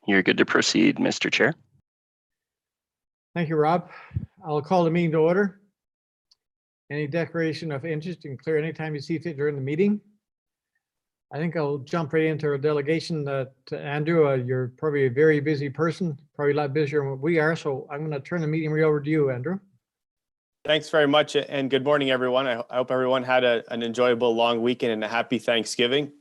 You're good to proceed, Mr. Chair. Thank you, Rob. I'll call the meeting to order. Any declaration of interest, you can clear anytime you see fit during the meeting. I think I'll jump right into our delegation to Andrew. You're probably a very busy person, probably a lot busier than what we are. So I'm going to turn the meeting right over to you, Andrew. Thanks very much, and good morning, everyone. I hope everyone had an enjoyable long weekend and a happy Thanksgiving.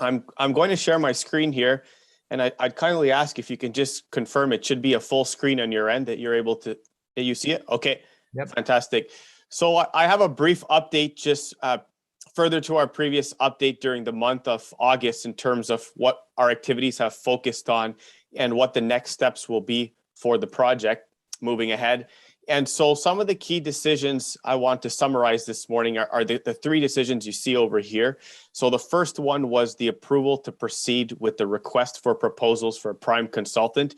I'm going to share my screen here, and I'd kindly ask if you can just confirm it should be a full screen on your end that you're able to, that you see it? Okay, Yep. Fantastic. So I have a brief update just further to our previous update during the month of August in terms of what our activities have focused on and what the next steps will be for the project moving ahead. And so some of the key decisions I want to summarize this morning are the three decisions you see over here. So the first one was the approval to proceed with the request for proposals for a prime consultant.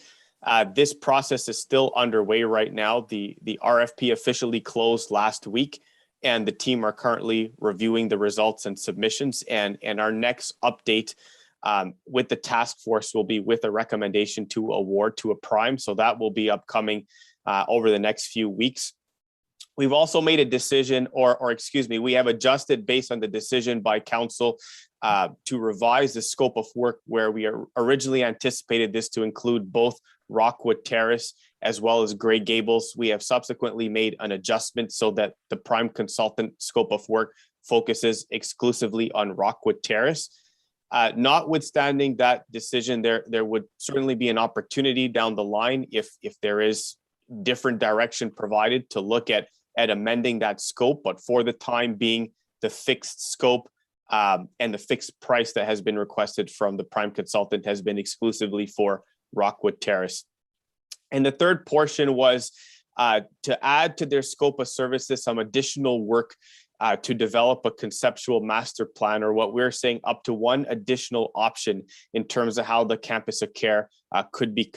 This process is still underway right now. The RFP officially closed last week, and the team are currently reviewing the results and submissions. And our next update with the task force will be with a recommendation to award to a prime. So that will be upcoming over the next few weeks. We've also made a decision, or excuse me, we have adjusted based on the decision by council to revise the scope of work, where we originally anticipated this to include both Rockwood Terrace as well as Grey Gables. We have subsequently made an adjustment so that the prime consultant scope of work focuses exclusively on Rockwood Terrace. Notwithstanding that decision, there would certainly be an opportunity down the line if there is different direction provided to look at amending that scope. But for the time being, the fixed scope and the fixed price that has been requested from the prime consultant has been exclusively for Rockwood Terrace. And the third portion was to add to their scope of services some additional work to develop a conceptual master plan, or what we're saying up to one additional option in terms of how the campus of care could be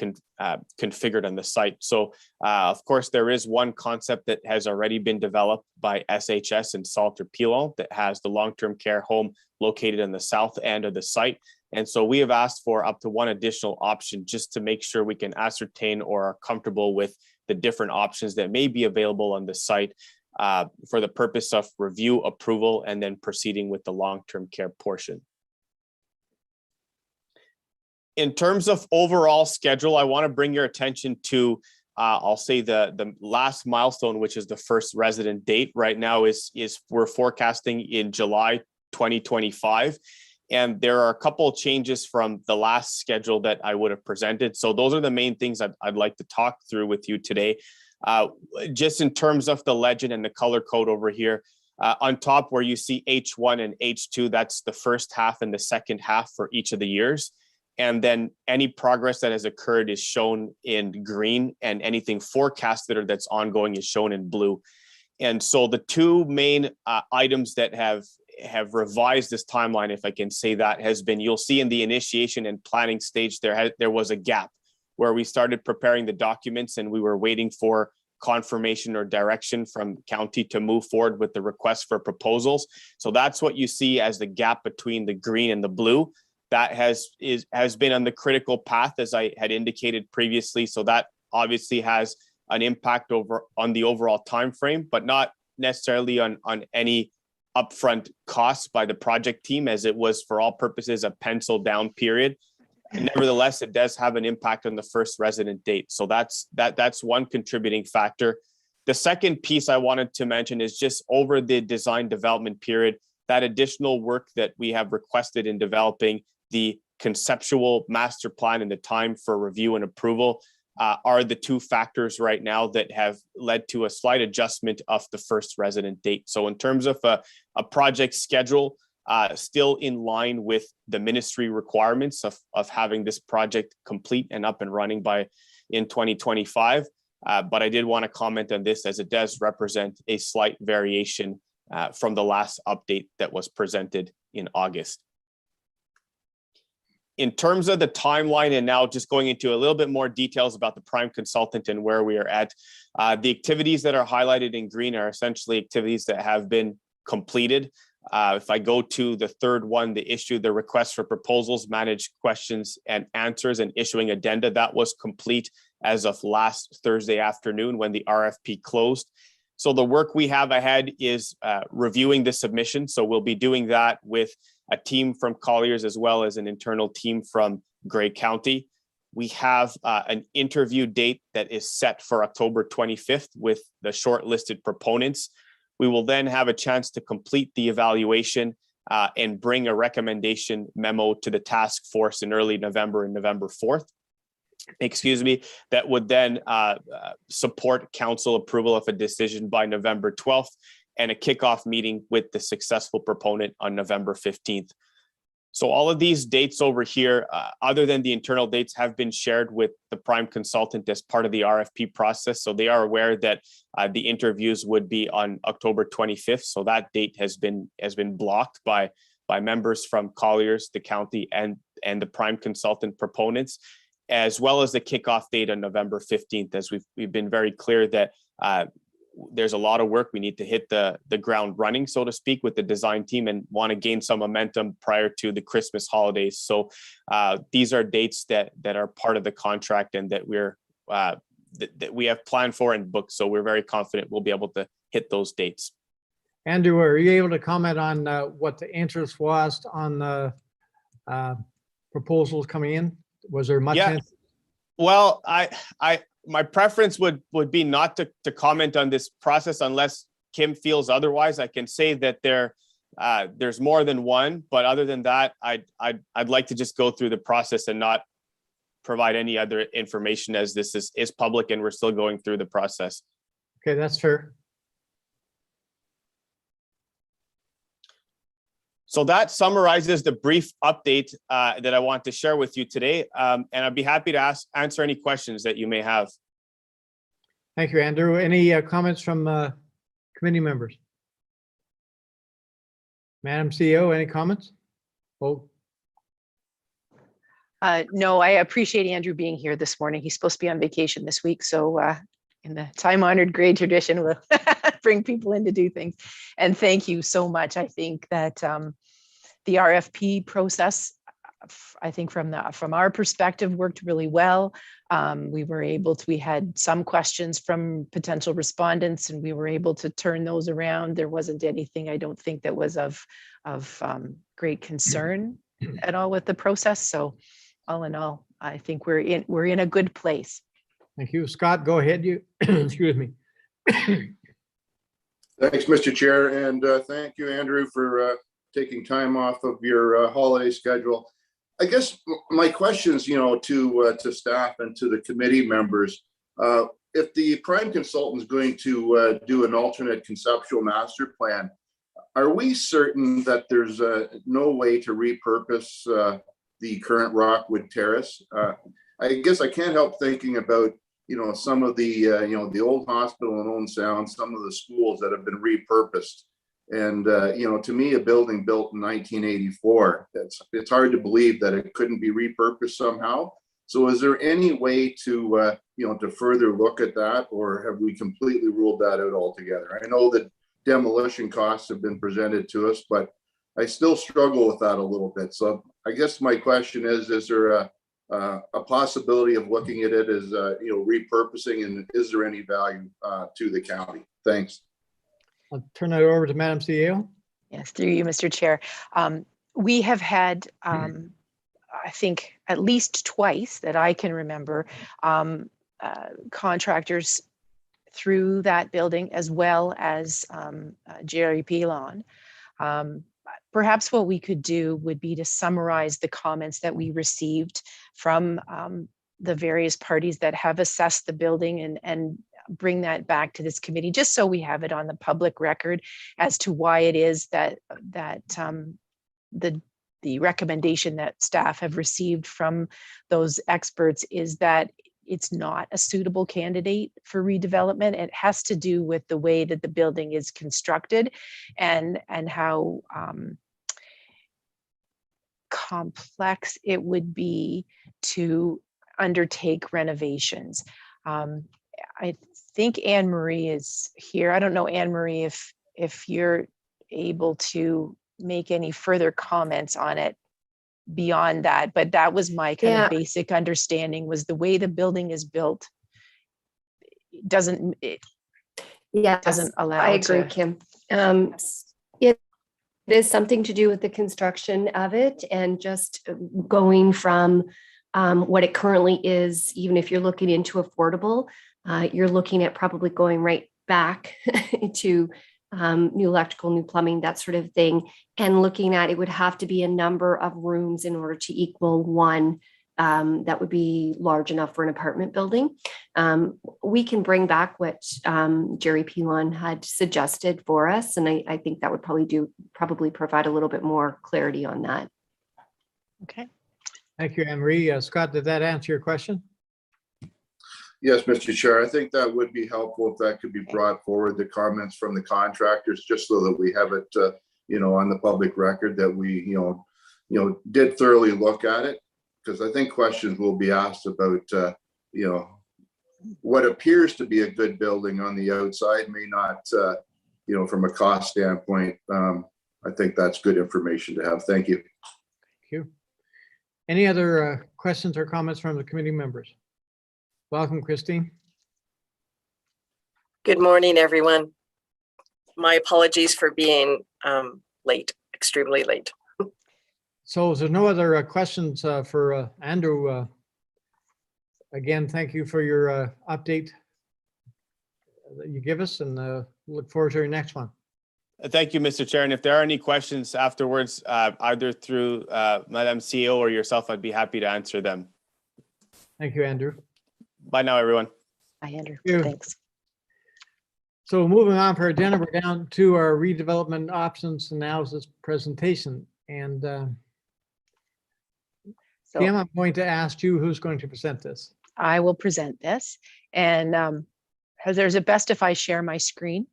configured on the site. So of course, there is one concept that has already been developed by SHS in Salter-Pilon that has the long-term care home located on the south end of the site. And so we have asked for up to one additional option just to make sure we can ascertain or are comfortable with the different options that may be available on the site for the purpose of review, approval, and then proceeding with the long-term care portion. In terms of overall schedule, I want to bring your attention to, I'll say the last milestone, which is the first resident date. Right now is we're forecasting in July 2025. And there are a couple of changes from the last schedule that I would have presented. So those are the main things I'd like to talk through with you today. Just in terms of the legend and the color code over here, on top where you see H1 and H2, that's the first half and the second half for each of the years. And then any progress that has occurred is shown in green, and anything forecasted or that's ongoing is shown in blue. And so the two main items that have revised this timeline, if I can say that, has been, you'll see in the initiation and planning stage, there was a gap where we started preparing the documents and we were waiting for confirmation or direction from county to move forward with the request for proposals. So that's what you see as the gap between the green and the blue. That has been on the critical path, as I had indicated previously. So that obviously has an impact on the overall time frame, but not necessarily on any upfront costs by the project team, as it was for all purposes a pencil down period. And nevertheless, it does have an impact on the first resident date. So that's one contributing factor. The second piece I wanted to mention is just over the design development period, that additional work that we have requested in developing the conceptual master plan and the time for review and approval are the two factors right now that have led to a slight adjustment of the first resident date. So in terms of a project schedule, still in line with the ministry requirements of having this project complete and up and running in 2025. But I did want to comment on this, as it does represent a slight variation from the last update that was presented in August. In terms of the timeline, and now just going into a little bit more details about the prime consultant and where we are at, the activities that are highlighted in green are essentially activities that have been completed. If I go to the third one, the issue, the request for proposals, managed questions and answers, and issuing addenda, that was complete as of last Thursday afternoon when the RFP closed. So the work we have ahead is reviewing the submission. So we'll be doing that with a team from Colliers as well as an internal team from Grey County. We have an interview date that is set for October 25th with the shortlisted proponents. We will then have a chance to complete the evaluation and bring a recommendation memo to the task force in early November and November 4th. That would then support council approval of a decision by November 12th and a kickoff meeting with the successful proponent on November 15th. So all of these dates over here, other than the internal dates, have been shared with the prime consultant as part of the RFP process. So they are aware that the interviews would be on October 25th. So that date has been blocked by members from Colliers, the county, and the prime consultant proponents, as well as the kickoff date on November 15th, as we've been very clear that there's a lot of work. We need to hit the ground running, so to speak, with the design team and want to gain some momentum prior to the Christmas holidays. So these are dates that are part of the contract and that that we have planned for and booked. So we're very confident we'll be able to hit those dates. Andrew, are you able to comment on what the interest was on the proposals coming in? Was there much? Yeah. Well, my preference would be not to comment on this process unless Kim feels otherwise. I can say that there's more than one, but other than that, I'd like to just go through the process and not provide any other information, as this is public and we're still going through the process. Okay, that's fair. So that summarizes the brief update that I want to share with you today. And I'd be happy to answer any questions that you may have. Thank you, Andrew. Any comments from committee members? Madam CEO, any comments? Oh. No, I appreciate Andrew being here this morning. He's supposed to be on vacation this week. So in the time-honored great tradition, we'll bring people in to do things. And thank you so much. I think that the RFP process, I think from our perspective, worked really well. We had some questions from potential respondents and we were able to turn those around. There wasn't anything, I don't think, that was of great concern at all with the process. So all in all, I think we're in a good place. Thank you. Scott, go ahead. You excuse me. Thanks, Mr. Chair, and thank you, Andrew, for taking time off of your holiday schedule. I guess my questions, to staff and to the committee members, if the prime consultant is going to do an alternate conceptual master plan, are we certain that there's no way to repurpose the current Rockwood Terrace? I guess I can't help thinking about some of the the old hospital in Owen Sound, some of the schools that have been repurposed, and to me, a building built in 1984, it's hard to believe that it couldn't be repurposed somehow. So is there any way to to further look at that, or have we completely ruled that out altogether? I know that demolition costs have been presented to us, but I still struggle with that a little bit. So I guess my question is there a possibility of looking at it as repurposing, and is there any value to the county? Thanks. I'll turn it over to Madam CEO. Yes, through you, Mr. Chair. We have had, I think, at least twice that I can remember, contractors through that building, as well as GREP lawn. Perhaps what we could do would be to summarize the comments that we received from the various parties that have assessed the building and bring that back to this committee, just so we have it on the public record as to why it is that the recommendation that staff have received from those experts is that it's not a suitable candidate for redevelopment. It has to do with the way that the building is constructed and how complex it would be to undertake renovations. I think Anne Marie is here. I don't know, Anne Marie, if you're able to make any further comments on it beyond that, but that was my kind Yeah. of basic understanding, was the way the building is built doesn't Yes, allow I agree, to- Kim. It is something to do with the construction of it and just going from what it currently is, even if you're looking into affordable, you're looking at probably going right back to new electrical, new plumbing, that sort of thing. And looking at it would have to be a number of rooms in order to equal one that would be large enough for an apartment building. We can bring back what Jerry Pilon had suggested for us. And I think that would probably provide a little bit more clarity on that. Okay. Thank you, Anne-Marie. Scott, did that answer your question? Yes, Mr. Chair, I think that would be helpful if that could be brought forward, the comments from the contractors, just so that we have it, on the public record that we, did thoroughly look at it. Because I think questions will be asked about, what appears to be a good building on the outside may not, from a cost standpoint. I think that's good information to have. Thank you. Thank you. Any other questions or comments from the committee members? Welcome, Christine. Good morning, everyone. My apologies for being late, extremely late. So there's no other questions for Andrew. Again, thank you for your update that you give us, and look forward to your next one. Thank you, Mr. Chair. And if there are any questions afterwards, either through Madam CEO or yourself, I'd be happy to answer them. Thank you, Andrew. Bye now, everyone. Hi, Andrew. Thank you. Thanks. So moving on for agenda, we're down to our redevelopment options analysis presentation. And So Kim, I'm going to ask you who's going to present this. I will present this, and is it best if I share my screen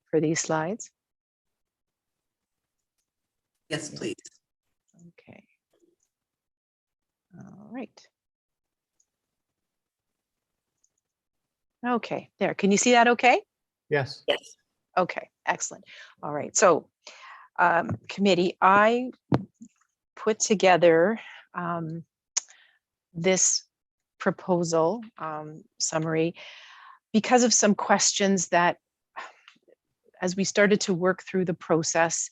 for these slides? Yes, please. Okay. All right. Okay, there. Can you see that okay? Yes. Yes. Okay, excellent. All right, so committee, I put together this proposal summary because of some questions that, as we started to work through the process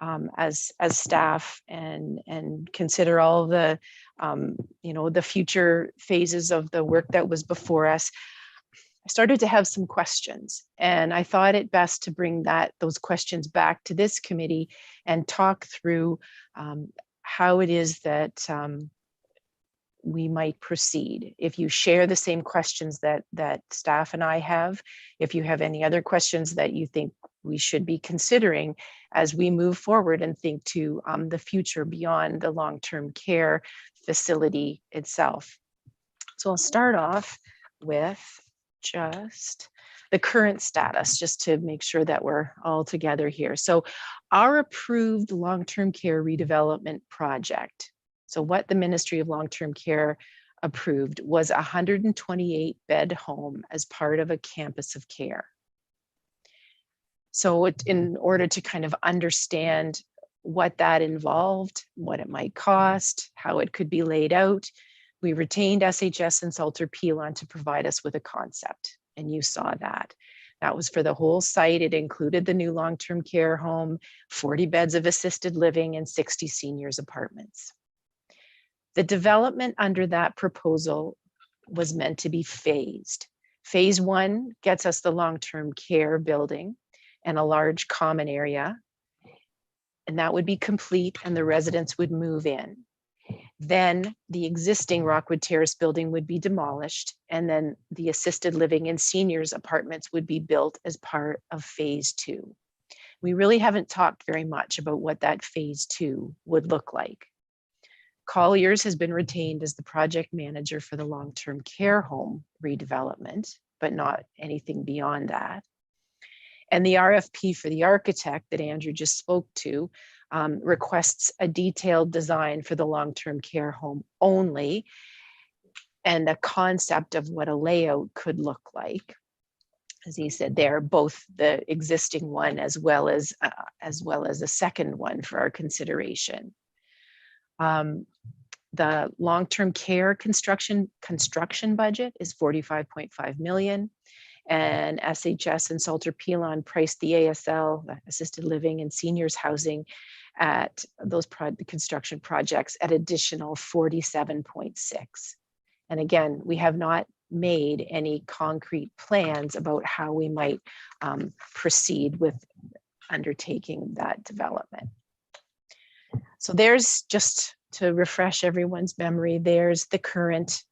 as staff and consider all the the future phases of the work that was before us, I started to have some questions, and I thought it best to bring those questions back to this committee and talk through how it is that we might proceed. If you share the same questions that staff and I have, if you have any other questions that you think we should be considering as we move forward and think to the future beyond the long-term care facility itself. So I'll start off with just the current status, just to make sure that we're all together here. So our approved long-term care redevelopment project, so what the Ministry of Long-Term Care approved, was a 128-bed home as part of a campus of care. So in order to kind of understand what that involved, what it might cost, how it could be laid out, we retained SHS and Salter Pilon to provide us with a concept, and you saw that. That was for the whole site. It included the new long-term care home, 40 beds of assisted living, and 60 seniors apartments. The development under that proposal was meant to be phased. Phase 1 gets us the long-term care building and a large common area, and that would be complete and the residents would move in. Then the existing Rockwood Terrace building would be demolished, and then the assisted living and seniors apartments would be built as part of phase 2. We really haven't talked very much about what that phase 2 would look like. Colliers has been retained as the project manager for the long-term care home redevelopment, but not anything beyond that. And the RFP for the architect that Andrew just spoke to requests a detailed design for the long-term care home only, and a concept of what a layout could look like. as he said there, both the existing one as well as a second one for our consideration. The long-term care construction budget is 45.5 million. And SHS and Salter Pilon priced the ASL, the assisted living and seniors housing, at those construction projects at additional 47.6. And again, we have not made any concrete plans about how we might proceed with undertaking that development. So there's, just to refresh everyone's memory, there's the current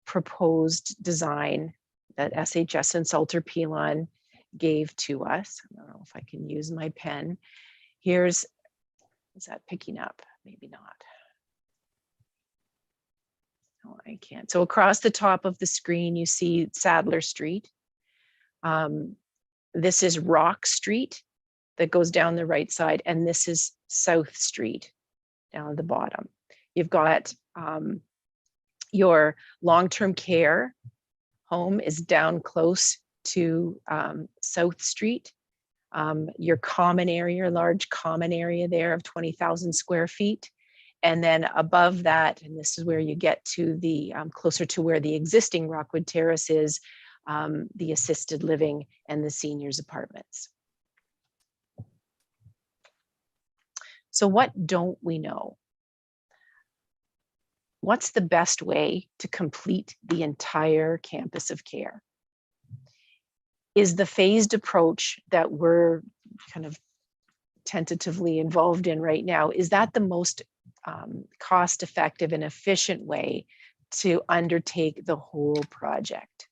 proposed design that SHS and Salter Pilon gave to us. I don't know if I can use my pen. Is that picking up? Maybe not. No, I can't. So across the top of the screen, you see Sadler Street. This is Rock Street that goes down the right side, and this is South Street down at the bottom. You've got your long-term care home is down close to South Street. Your common area, large common area there of 20,000 square feet. And then above that, and this is where you get to the closer to where the existing Rockwood Terrace is, the assisted living and the seniors apartments. So what don't we know? What's the best way to complete the entire campus of care? Is the phased approach that we're kind of tentatively involved in right now, is that the most cost-effective and efficient way to undertake the whole project?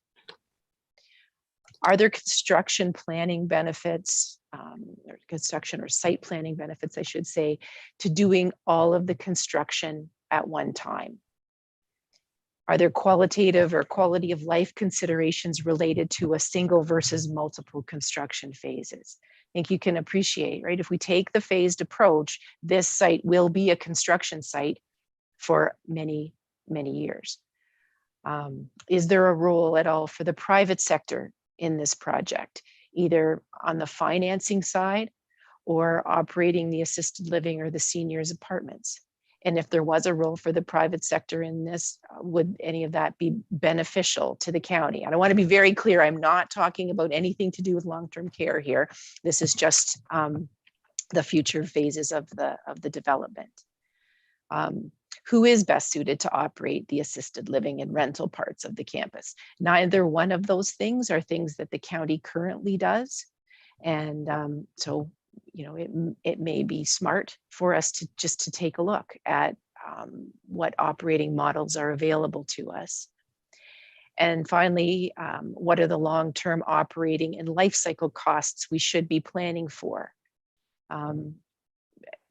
Are there construction planning benefits, or construction or site planning benefits, I should say, to doing all of the construction at one time? Are there qualitative or quality of life considerations related to a single versus multiple construction phases? I think you can appreciate, right? If we take the phased approach, this site will be a construction site for many, many years. Is there a role at all for the private sector in this project, either on the financing side or operating the assisted living or the seniors apartments? And if there was a role for the private sector in this, would any of that be beneficial to the county? And I want to be very clear, I'm not talking about anything to do with long-term care here. This is just the future phases of the development. Who is best suited to operate the assisted living and rental parts of the campus? Neither one of those things are things that the county currently does. And so, you know, it may be smart for us to just take a look at what operating models are available to us. And finally, what are the long-term operating and life cycle costs we should be planning for?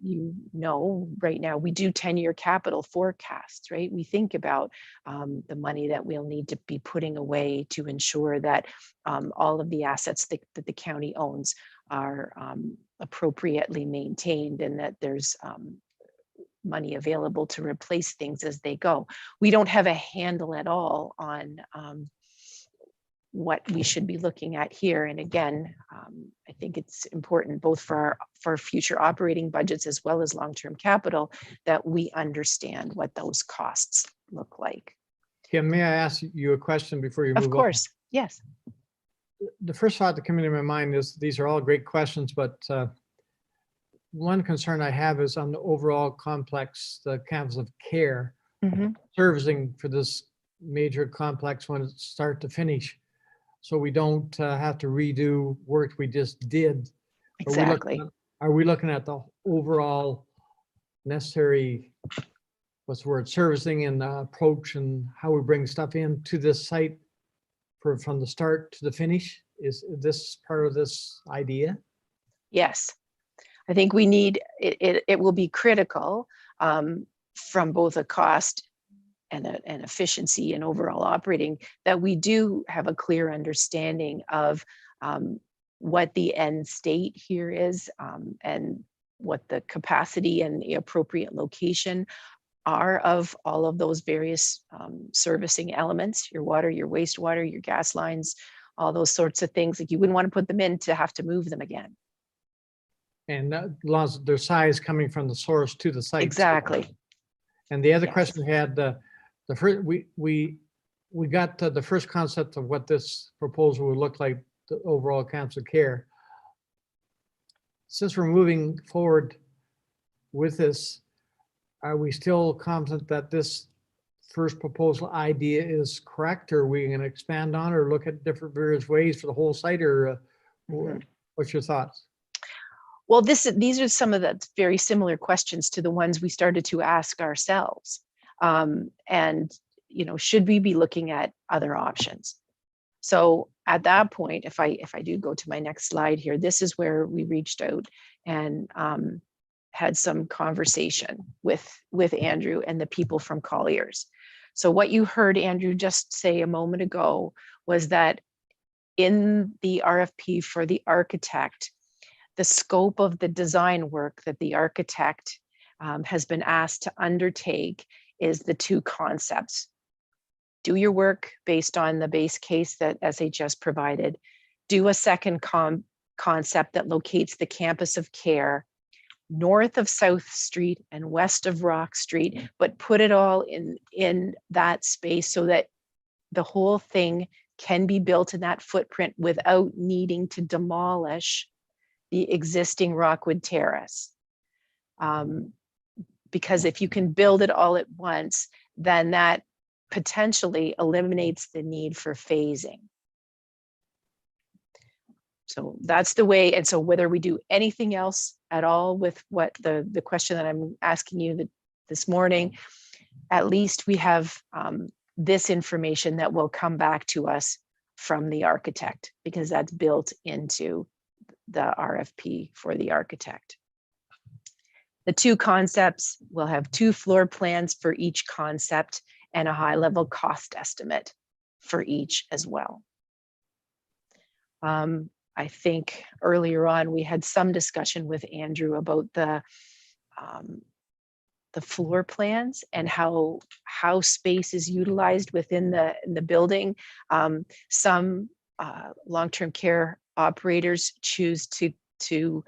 You know, right now we do 10-year capital forecasts, right? We think about the money that we'll need to be putting away to ensure that all of the assets that the county owns are appropriately maintained, and that there's money available to replace things as they go. We don't have a handle at all on what we should be looking at here. And again, I think it's important both for our future operating budgets as well as long-term capital that we understand what those costs look like. Kim, may I ask you a question before you move on? Of course, yes. The first thought that came into my mind is these are all great questions, but one concern I have is on the overall complex, the campus of care, servicing for this major complex when it's start to finish. So we don't have to redo work we just did. Exactly. Are we looking at the overall necessary, what's the word, servicing and approach and how we bring stuff into this site from the start to the finish? Is this part of this idea? Yes, I think we need, it will be critical from both a cost and an efficiency and overall operating, that we do have a clear understanding of what the end state here is, and what the capacity and the appropriate location are of all of those various servicing elements, your water, your wastewater, your gas lines, all those sorts of things. Like you wouldn't want to put them in to have to move them again. And as long as their size coming from the source to the site. Exactly. And the other Yes. question we had, the first, we got the first concept of what this proposal would look like, the overall council care. Since we're moving forward with this, are we still confident that this first proposal idea is correct? Or are we going to expand on or look at different various ways for the whole site, or what's your thoughts? Well, these are some of the very similar questions to the ones we started to ask ourselves. And, you know, should we be looking at other options? So at that point, if I do go to my next slide here, this is where we reached out and had some conversation with Andrew and the people from Colliers. So what you heard Andrew just say a moment ago was that in the RFP for the architect, the scope of the design work that the architect has been asked to undertake is the two concepts. Do your work based on the base case that SHS provided. Do a second concept that locates the campus of care north of South Street and west of Rock Street, but put it all in that space so that the whole thing can be built in that footprint without needing to demolish the existing Rockwood Terrace. Because if you can build it all at once, then that potentially eliminates the need for phasing. So that's the way. And so whether we do anything else at all with what the question that I'm asking you this morning, at least we have this information that will come back to us from the architect, because that's built into the RFP for the architect. The two concepts will have 2 floor plans for each concept and a high-level cost estimate for each as well. I think earlier on we had some discussion with Andrew about the floor plans and how space is utilized within the building. Some long-term care operators choose to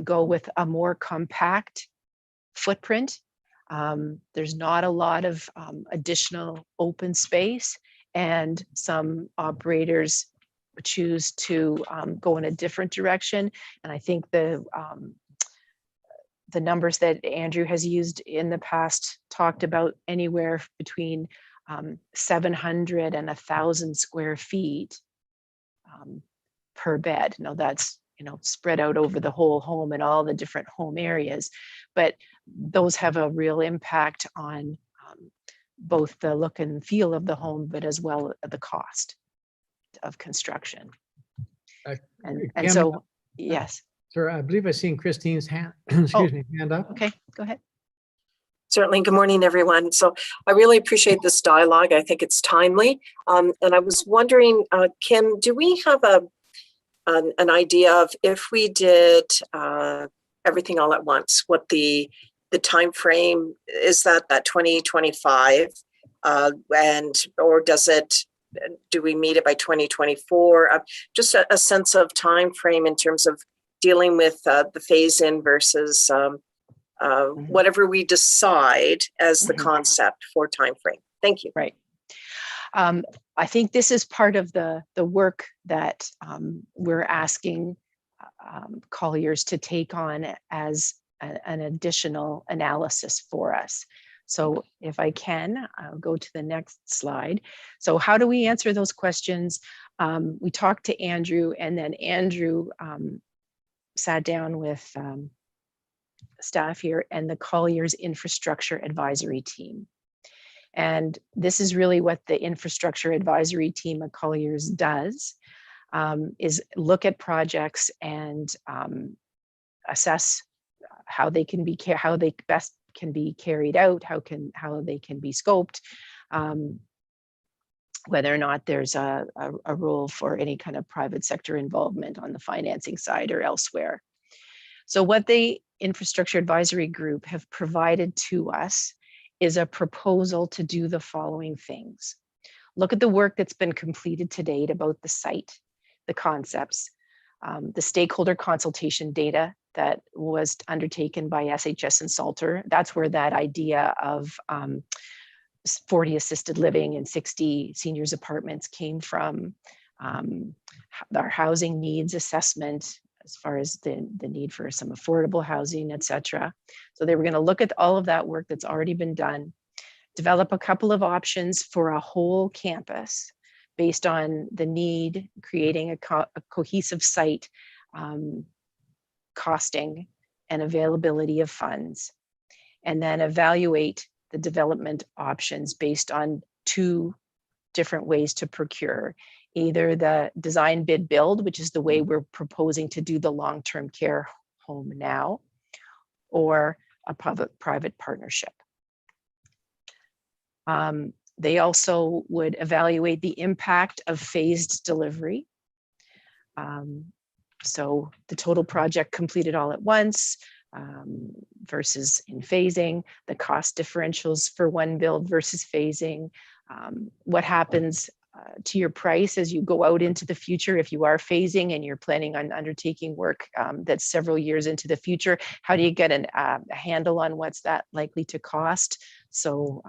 go with a more compact footprint. There's not a lot of additional open space, and some operators choose to go in a different direction. And I think the numbers that Andrew has used in the past talked about anywhere between 700 and 1,000 square feet per bed. Now that's, you know, spread out over the whole home and all the different home areas, but those have a real impact on both the look and feel of the home, but as well as the cost of construction. And so, yes. Sir, I believe I've seen Christine's hand, excuse me, hand up. Okay, go ahead. Certainly. Good morning, everyone. So I really appreciate this dialogue. I think it's timely. And I was wondering, Kim, do we have an idea of, if we did everything all at once, what the time frame is? That 2025, or do we meet it by 2024? Just a sense of time frame in terms of dealing with the phase in versus whatever we decide as the concept for time frame. Thank you. Right. I think this is part of the work that we're asking Colliers to take on as an additional analysis for us. So if I can, I'll go to the next slide. So how do we answer those questions? We talked to Andrew, and then Andrew sat down with staff here and the Colliers Infrastructure Advisory Team. And this is really what the Infrastructure Advisory Team at Colliers does, is look at projects and assess how they best can be carried out, how they can be scoped, whether or not there's a role for any kind of private sector involvement on the financing side or elsewhere. So what the Infrastructure Advisory Group have provided to us is a proposal to do the following things. Look at the work that's been completed to date about the site, the concepts, the stakeholder consultation data that was undertaken by SHS and Salter. That's where that idea of 40 assisted living and 60 seniors apartments came from. Our housing needs assessment, as far as the need for some affordable housing, et cetera. So they were going to look at all of that work that's already been done, develop a couple of options for a whole campus based on the need, creating a cohesive site, costing and availability of funds, and then evaluate the development options based on 2 different ways to procure. Either the design bid build, which is the way we're proposing to do the long-term care home now, or a public-private partnership. They also would evaluate the impact of phased delivery. So the total project completed all at once versus in phasing, the cost differentials for one build versus phasing, what happens to your price as you go out into the future. If you are phasing and you're planning on undertaking work that's several years into the future, how do you get a handle on what's that likely to cost? So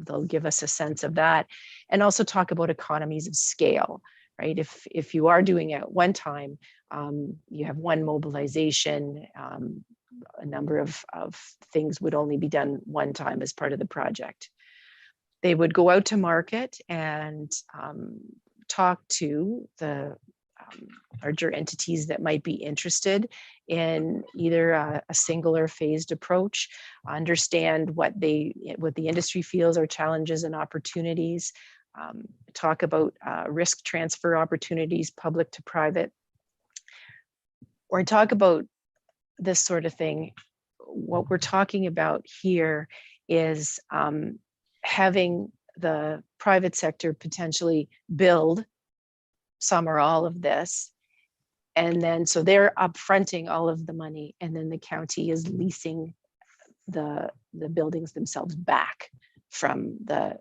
they'll give us a sense of that, and also talk about economies of scale, right? If you are doing it at one time, you have one mobilization, a number of things would only be done one time as part of the project. They would go out to market and talk to the larger entities that might be interested in either a single or phased approach, understand what the industry feels are challenges and opportunities, talk about risk transfer opportunities, public to private, or talk about this sort of thing. What we're talking about here is having the private sector potentially build some or all of this. And then, so they're upfronting all of the money, and then the county is leasing the buildings themselves back from the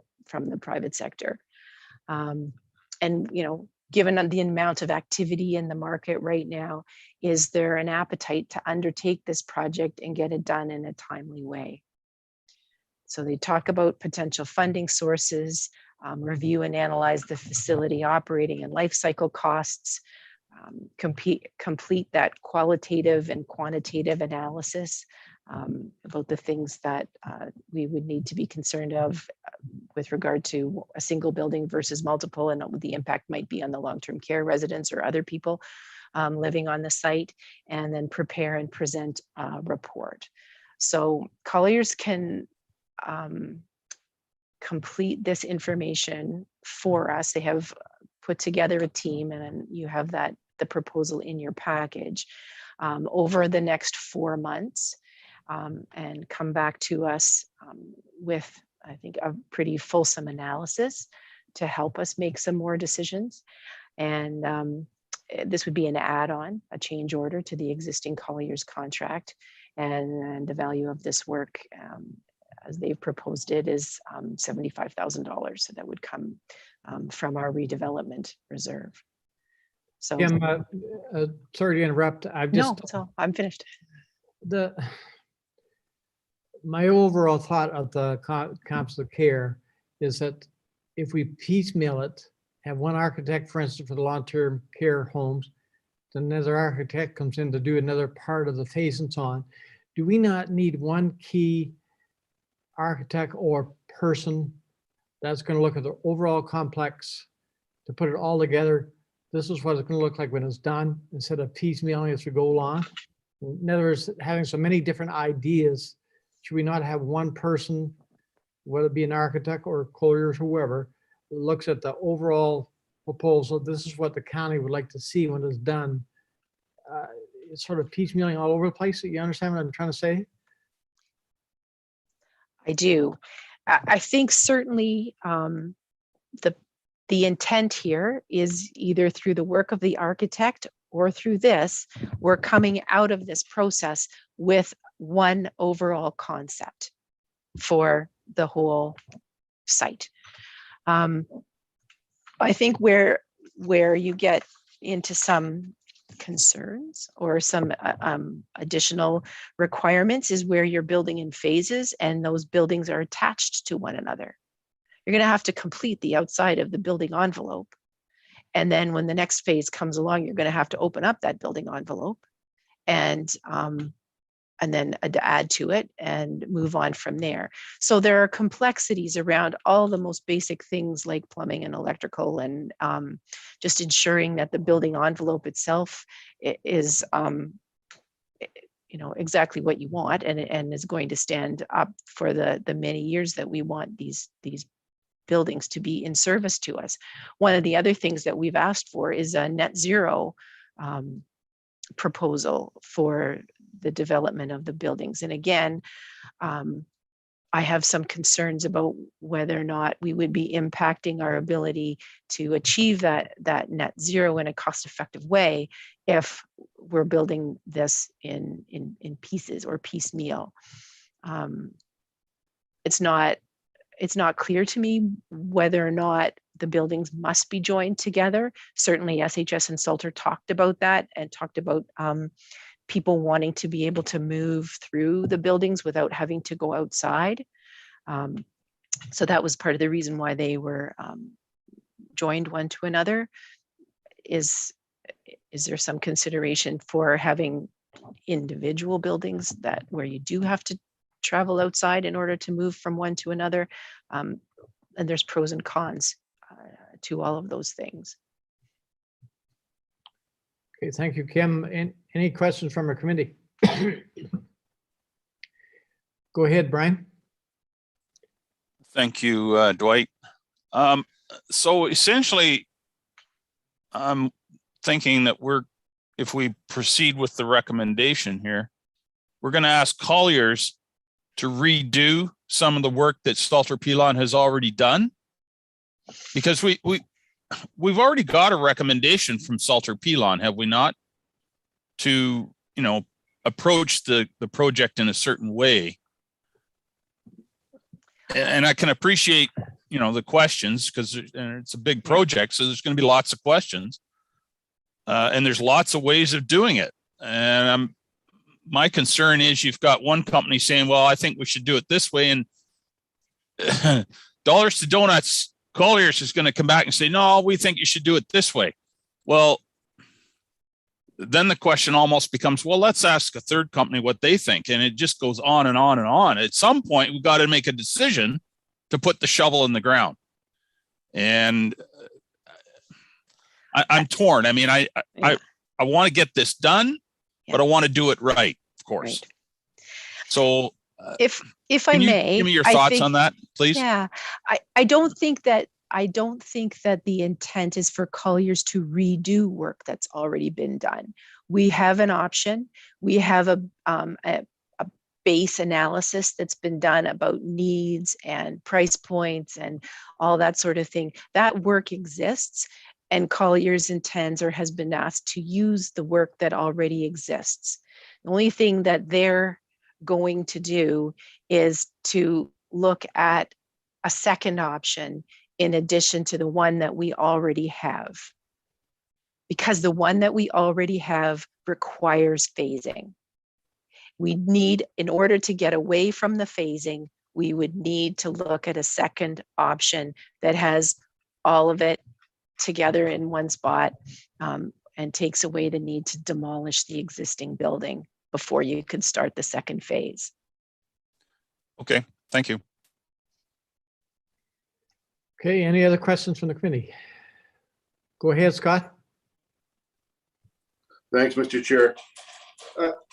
private sector. And, you know, given the amount of activity in the market right now, is there an appetite to undertake this project and get it done in a timely way? So they talk about potential funding sources, review and analyze the facility operating and life cycle costs, complete that qualitative and quantitative analysis about the things that we would need to be concerned of with regard to a single building versus multiple, and what the impact might be on the long-term care residents or other people living on the site, and then prepare and present a report. So Colliers can complete this information for us. They have put together a team, and you have the proposal in your package over the next 4 months, and come back to us with, I think, a pretty fulsome analysis to help us make some more decisions. And this would be an add-on, a change order to the existing Colliers contract, and the value of this work as they've proposed it is $75,000. So that would come from our redevelopment reserve. So Kim, sorry to interrupt. I'm finished. My overall thought of the concept of care is that if we piecemeal it, have one architect, for instance, for the long-term care homes, then another architect comes in to do another part of the phase and so on. Do we not need one key architect or person that's going to look at the overall complex to put it all together? This is what it's going to look like when it's done, instead of piecemealing as we go along. In other words, having so many different ideas, should we not have one person, whether it be an architect or Colliers or whoever, looks at the overall proposal? This is what the county would like to see when it's done. It's sort of piecemealing all over the place. You understand what I'm trying to say? I do. I think certainly the intent here is either through the work of the architect or through this, we're coming out of this process with one overall concept for the whole site. I think where you get into some concerns or some additional requirements is where you're building in phases and those buildings are attached to one another. You're going to have to complete the outside of the building envelope. And then when the next phase comes along, you're going to have to open up that building envelope and then add to it and move on from there. So there are complexities around all the most basic things like plumbing and electrical and just ensuring that the building envelope itself is exactly what you want and is going to stand up for the many years that we want these buildings to be in service to us. One of the other things that we've asked for is a net zero proposal for the development of the buildings. And again, I have some concerns about whether or not we would be impacting our ability to achieve that net zero in a cost-effective way if we're building this in pieces or piecemeal. It's not clear to me whether or not the buildings must be joined together. Certainly SHS and Salter talked about that and talked about people wanting to be able to move through the buildings without having to go outside. So that was part of the reason why they were joined one to another. Is there some consideration for having individual buildings where you do have to travel outside in order to move from one to another? And there's pros and cons to all of those things. Okay, thank you, Kim. Any questions from our committee? Go ahead, Brian. Thank you, Dwight. So essentially, I'm thinking that if we proceed with the recommendation here, we're going to ask Colliers to redo some of the work that Salter Pilon has already done, because we've already got a recommendation from Salter Pilon, have we not, to approach the project in a certain way. And I can appreciate the questions because it's a big project, so there's going to be lots of questions, and there's lots of ways of doing it. And my concern is you've got one company saying, well, I think we should do it this way, and Dollars to Donuts, Colliers is going to come back and say, no, we think you should do it this way. Well, then the question almost becomes, well, let's ask a third company what they think. And it just goes on and on and on. At some point, we've got to make a decision to put the shovel in the ground. And I'm torn. I mean, I want to get this done, but I want to do it right, of course. Right. So if I may, give me your thoughts on that, please. Yeah, I don't think that the intent is for Colliers to redo work that's already been done. We have an option. We have a base analysis that's been done about needs and price points and all that sort of thing. That work exists, and Colliers intends or has been asked to use the work that already exists. The only thing that they're going to do is to look at a second option in addition to the one that we already have, because the one that we already have requires phasing. We need, in order to get away from the phasing, we would need to look at a second option that has all of it together in one spot and takes away the need to demolish the existing building before you could start the second phase. Okay, thank you. Okay, any other questions from the committee? Go ahead, Scott. Thanks, Mr. Chair.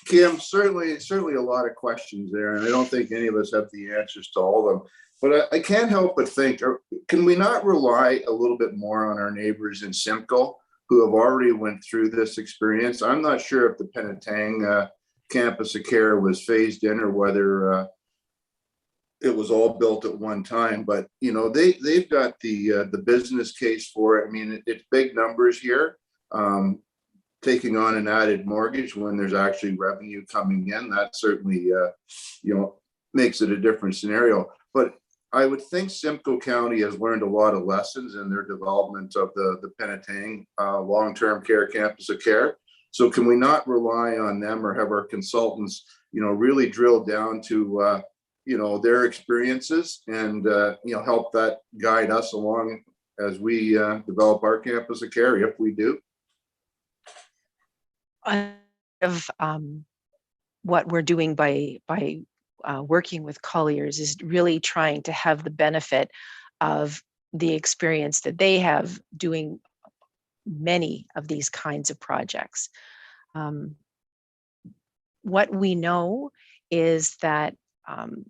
Kim, certainly a lot of questions there, and I don't think any of us have the answers to all of them. But I can't help but think, can we not rely a little bit more on our neighbors in Simcoe who have already went through this experience? I'm not sure if the Penetang campus of care was phased in or whether it was all built at one time, but they've got the business case for it. I mean, it's big numbers here. Taking on an added mortgage when there's actually revenue coming in, that certainly makes it a different scenario. But I would think Simcoe County has learned a lot of lessons in their development of the Penetang long-term care campus of care. So can we not rely on them or have our consultants, really drill down to, their experiences and, help that guide us along as we develop our campus of care, if we do? Of what we're doing by working with Colliers is really trying to have the benefit of the experience that they have doing many of these kinds of projects. What we know is that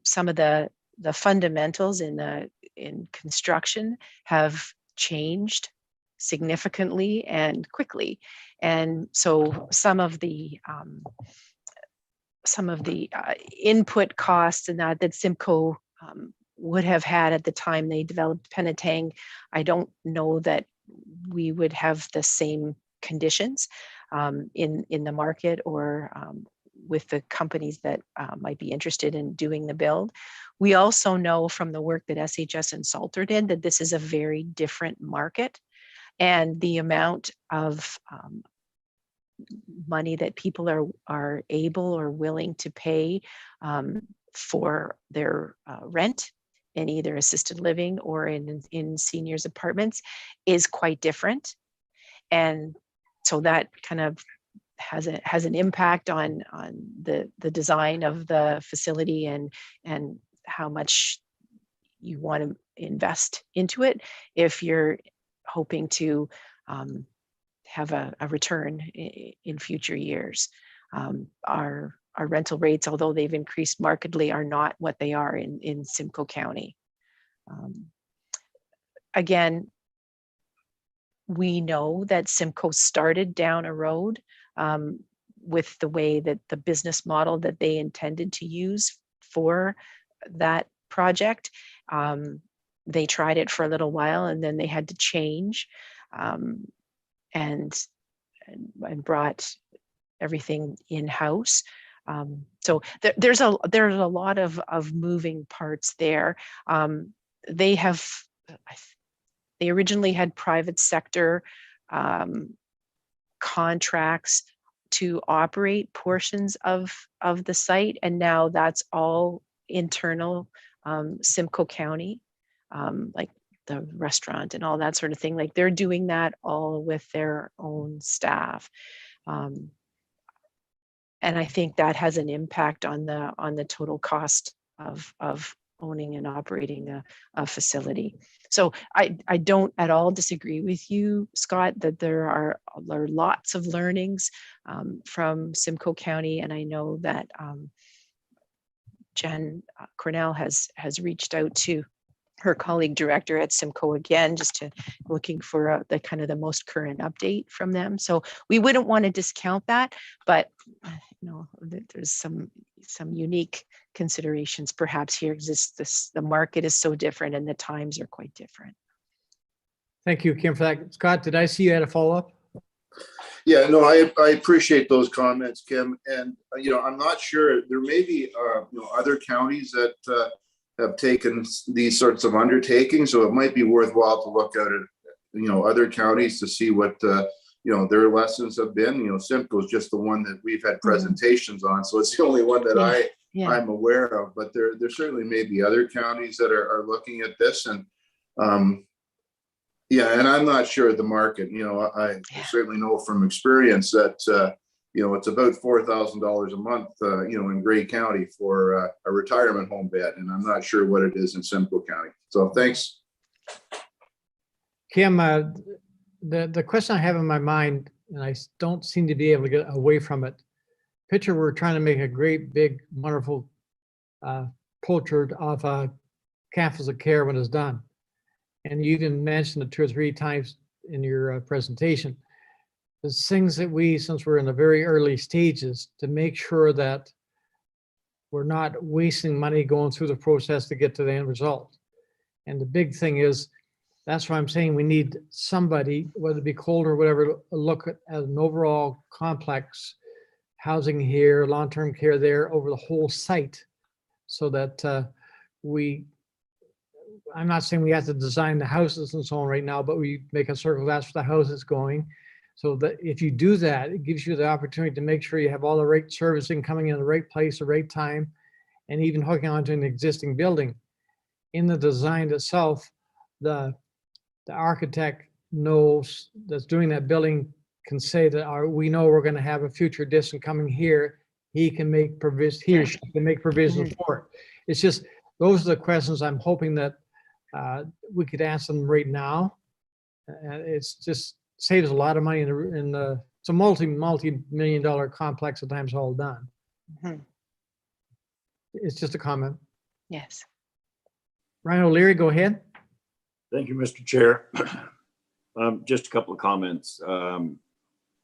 some of the fundamentals in construction have changed significantly and quickly, and so some of the input costs and that Simcoe would have had at the time they developed Penetang, I don't know that we would have the same conditions in the market or with the companies that might be interested in doing the build. We also know from the work that SHS and Salter did that this is a very different market, and the amount of money that people are able or willing to pay for their rent in either assisted living or in seniors apartments is quite different. And so that kind of has an impact on the design of the facility and how much you want to invest into it if you're hoping to have a return in future years. Our rental rates, although they've increased markedly, are not what they are in Simcoe County. Again, we know that Simcoe started down a road with the way that the business model that they intended to use for that project. They tried it for a little while and then they had to change and brought everything in-house. So there's a lot of moving parts there. They originally had private sector contracts to operate portions of the site, and now that's all internal Simcoe County, like the restaurant and all that sort of thing. Like they're doing that all with their own staff. And I think that has an impact on the total cost of owning and operating a facility. So I don't at all disagree with you, Scott, that there are lots of learnings from Simcoe County, and I know that Jen Cornell has reached out to her colleague director at Simcoe again, just to looking for the kind of the most current update from them. So we wouldn't want to discount that, but there's some unique considerations perhaps here. The market is so different and the times are quite different. Thank you, Kim, for that. Scott, did I see you had a follow-up? Yeah, no, I appreciate those comments, Kim. And, I'm not sure, there may be, other counties that have taken these sorts of undertakings. So it might be worthwhile to look at it, other counties to see what, their lessons have been. Simcoe is just the one that we've had presentations on. So it's the only one that I'm aware of, but there certainly may be other counties that are looking at this. And and I'm not sure of the market. I certainly know from experience that, it's about $4,000 a month, in Grey County for a retirement home bed. And I'm not sure what it is in Simcoe County. So thanks. Kim, the question I have in my mind, and I don't seem to be able to get away from it. Picture we're trying to make a great, big, wonderful portrait of a campus of care when it's done. And you even mentioned it 2 or 3 times in your presentation. There's things that since we're in the very early stages, to make sure that we're not wasting money going through the process to get to the end result. And the big thing is, that's why I'm saying we need somebody, whether it be Colder or whatever, look at an overall complex housing here, long-term care there over the whole site, so that we I'm not saying we have to design the houses and so on right now, but we make a circle, that's where the house is going. So that if you do that, it gives you the opportunity to make sure you have all the right servicing coming in the right place, the right time, and even hooking onto an existing building. In the design itself, the architect knows that's doing that building can say that we know we're going to have a future addition coming here. He can make provision, he or she can make provisions for it. It's just, those are the questions I'm hoping that we could answer them right now. It's just saves a lot of money in the it's a multi-million dollar complex at times all done. Mhm. It's just a comment. Yes. Ryan O'Leary, go ahead. Thank you, Mr. Chair. Just a couple of comments.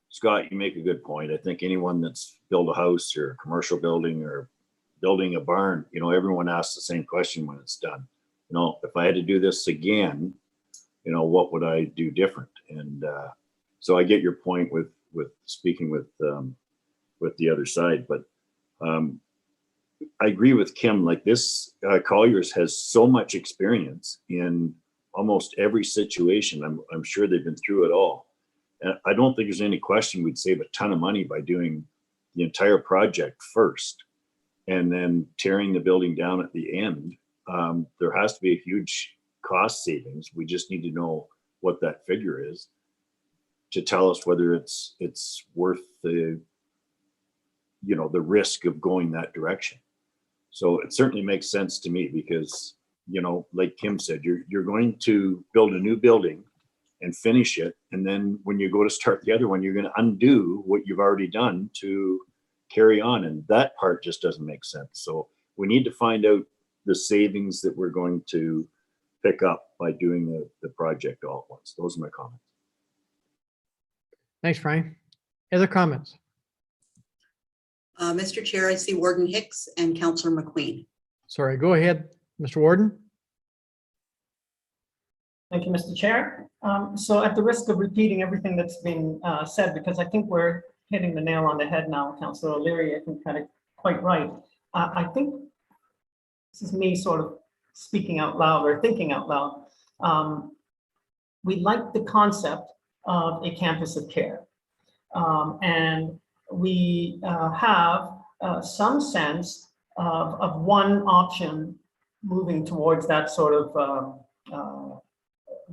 Scott, you make a good point. I think anyone that's built a house or a commercial building or building a barn, you know, everyone asks the same question when it's done. You know, if I had to do this again, you know, what would I do different? And so I get your point with speaking with the other side, but I agree with Kim. Like this, Colliers has so much experience in almost every situation. I'm sure they've been through it all. And I don't think there's any question we'd save a ton of money by doing the entire project first and then tearing the building down at the end. There has to be a huge cost savings. We just need to know what that figure is to tell us whether it's worth the, you know, the risk of going that direction. So it certainly makes sense to me because, you know, like Kim said, you're going to build a new building and finish it. And then when you go to start the other one, you're going to undo what you've already done to carry on. And that part just doesn't make sense. So we need to find out the savings that we're going to pick up by doing the project all at once. Those are my comments. Thanks, Brian. Other comments? Mr. Chair, I see Warden Hicks and Councillor McQueen. Sorry, go ahead, Mr. Warden. Thank you, Mr. Chair. So at the risk of repeating everything that's been said, because I think we're hitting the nail on the head now, Councillor O'Leary, I think kind of quite right. I think this is me sort of speaking out loud or thinking out loud. We like the concept of a campus of care. And we have some sense of one option moving towards that sort of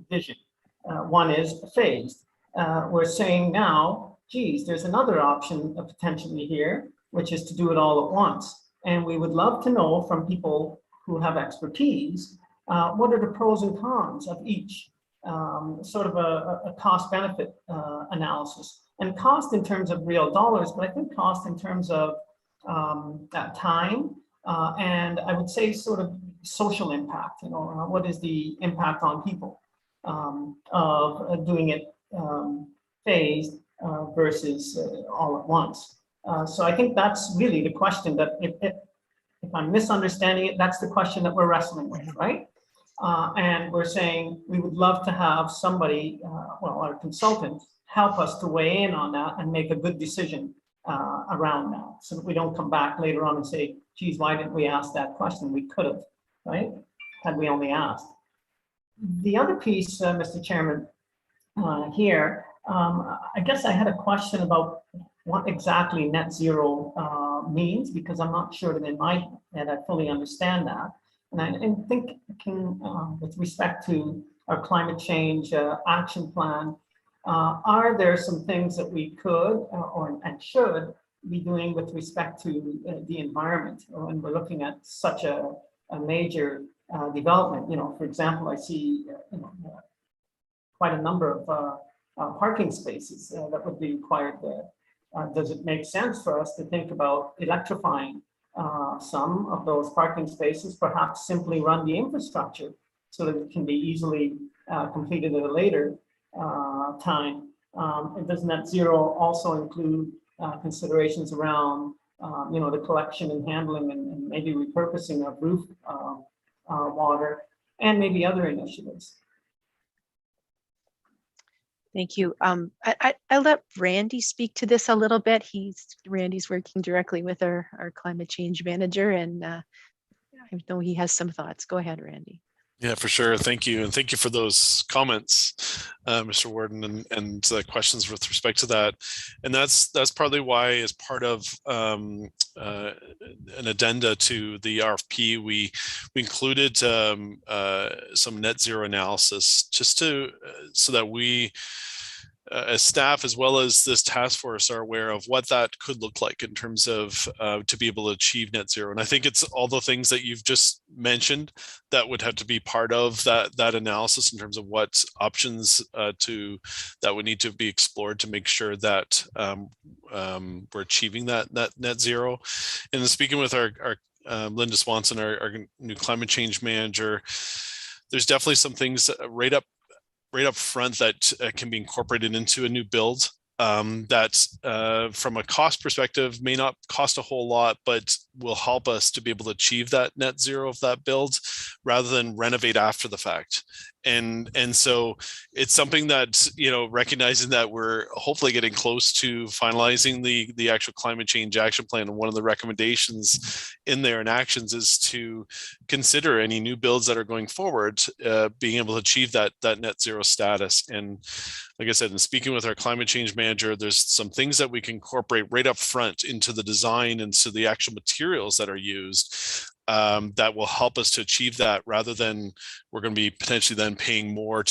vision. One is phased. We're saying now, geez, there's another option potentially here, which is to do it all at once. And we would love to know from people who have expertise, what are the pros and cons of each, sort of a cost-benefit analysis. And cost in terms of real dollars, but I think cost in terms of time, and I would say sort of social impact, you know, what is the impact on people of doing it phased versus all at once. So I think that's really the question that if I'm misunderstanding it, that's the question that we're wrestling with, right? And we're saying we would love to have somebody, well, our consultant, help us to weigh in on that and make a good decision around that, so that we don't come back later on and say, geez, why didn't we ask that question? We could have, right? Had we only asked. The other piece, Mr. Chairman, here, I guess I had a question about what exactly net zero means, because I'm not sure that in my head I fully understand that. And I think with respect to our climate change action plan, are there some things that we could and should be doing with respect to the environment when we're looking at such a major development? You know, for example, I see quite a number of parking spaces that would be required there. Does it make sense for us to think about electrifying some of those parking spaces, perhaps simply run the infrastructure so that it can be easily completed at a later time? And does net zero also include considerations around the collection and handling and maybe repurposing of roof water and maybe other initiatives? Thank you. I'll let Randy speak to this a little bit. Randy's working directly with our climate change manager, and I know he has some thoughts. Go ahead, Randy. Yeah, for sure. Thank you. And thank you for those comments, Mr. Warden, and questions with respect to that. And that's partly why, as part of an addenda to the RFP, we included some net zero analysis just to so that we as staff, as well as this task force, are aware of what that could look like in terms of to be able to achieve net zero. And I think it's all the things that you've just mentioned that would have to be part of that analysis in terms of what options that would need to be explored to make sure that we're achieving that net zero. And speaking with our Linda Swanson, our new climate change manager, there's definitely some things right up front that can be incorporated into a new build that from a cost perspective may not cost a whole lot, but will help us to be able to achieve that net zero of that build rather than renovate after the fact. And so it's something that, recognizing that we're hopefully getting close to finalizing the actual climate change action plan. And one of the recommendations in there and actions is to consider any new builds that are going forward, being able to achieve that net zero status. And like I said, in speaking with our climate change manager, there's some things that we can incorporate right up front into the design and to the actual materials that are used that will help us to achieve that, rather than we're going to be potentially then paying more